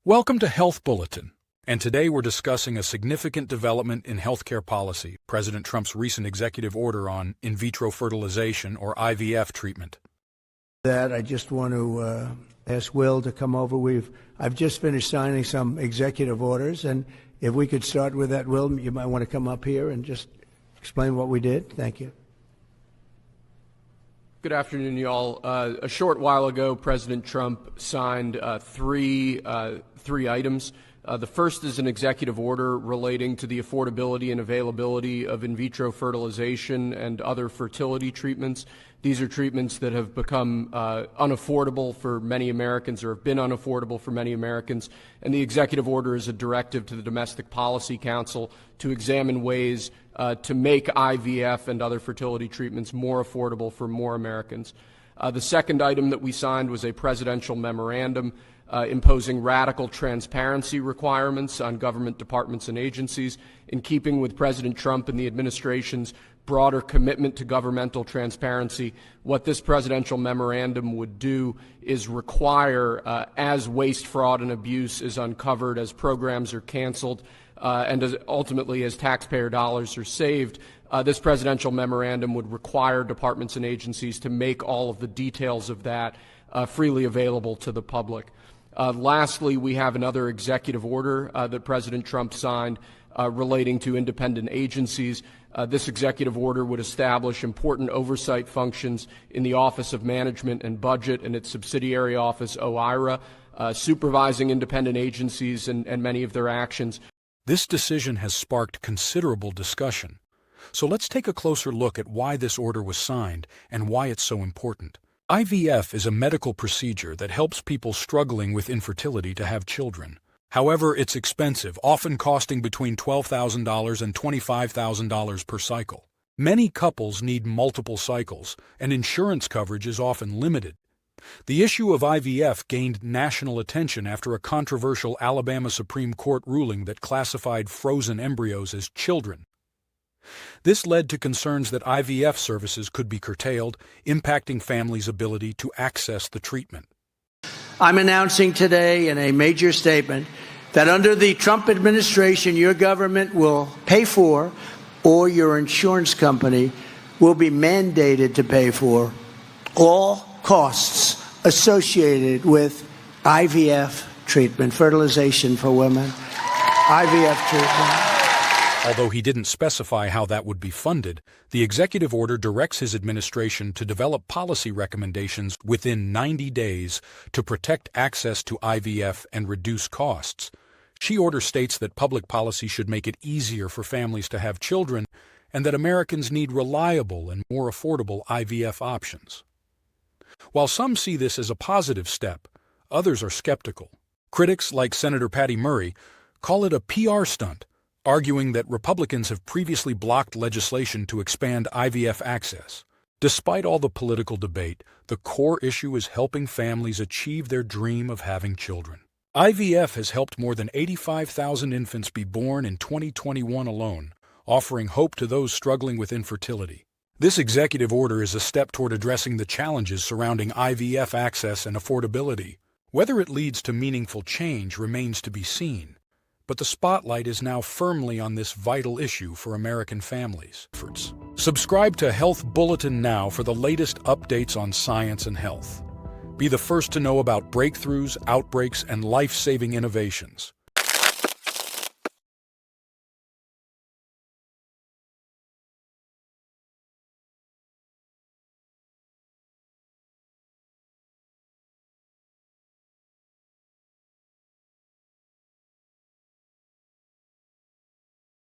Welcome to Health Bulletin, and today we're discussing a significant development in healthcare policy, President Trump's recent executive order on in vitro fertilization or IVF treatment. I just want to ask Will to come over. I've just finished signing some executive orders, and if we could start with that, Will, you might want to come up here and just explain what we did. Thank you. Good afternoon, y'all. A short while ago, President Trump signed three items. The first is an executive order relating to the affordability and availability of in vitro fertilization and other fertility treatments. These are treatments that have become unaffordable for many Americans, or have been unaffordable for many Americans. And the executive order is a directive to the Domestic Policy Council to examine ways to make IVF and other fertility treatments more affordable for more Americans. The second item that we signed was a presidential memorandum imposing radical transparency requirements on government departments and agencies, in keeping with President Trump and the administration's broader commitment to governmental transparency. What this presidential memorandum would do is require, as waste, fraud, and abuse is uncovered, as programs are canceled, and ultimately as taxpayer dollars are saved, this presidential memorandum would require departments and agencies to make all of the details of that freely available to the public. Lastly, we have another executive order that President Trump signed relating to independent agencies. This executive order would establish important oversight functions in the Office of Management and Budget and its subsidiary office, OIRA, supervising independent agencies and many of their actions. This decision has sparked considerable discussion. So let's take a closer look at why this order was signed and why it's so important. IVF is a medical procedure that helps people struggling with infertility to have children. However, it's expensive, often costing between $12,000 and $25,000 per cycle. Many couples need multiple cycles, and insurance coverage is often limited. The issue of IVF gained national attention after a controversial Alabama Supreme Court ruling that classified frozen embryos as children. This led to concerns that IVF services could be curtailed, impacting families' ability to access the treatment. I'm announcing today in a major statement that under the Trump administration, your government will pay for, or your insurance company will be mandated to pay for, all costs associated with IVF treatment, fertilization for women, IVF treatment. Although he didn't specify how that would be funded, the executive order directs his administration to develop policy recommendations within 90 days to protect access to IVF and reduce costs. She order states that public policy should make it easier for families to have children and that Americans need reliable and more affordable IVF options. While some see this as a positive step, others are skeptical. Critics, like Senator Patty Murray, call it a PR stunt, arguing that Republicans have previously blocked legislation to expand IVF access. Despite all the political debate, the core issue is helping families achieve their dream of having children. IVF has helped more than 85,000 infants be born in 2021 alone, offering hope to those struggling with infertility. This executive order is a step toward addressing the challenges surrounding IVF access and affordability. Whether it leads to meaningful change remains to be seen, but the spotlight is now firmly on this vital issue for American families. Subscribe to Health Bulletin now for the latest updates on science and health. Be the first to know about breakthroughs, outbreaks, and life-saving innovations.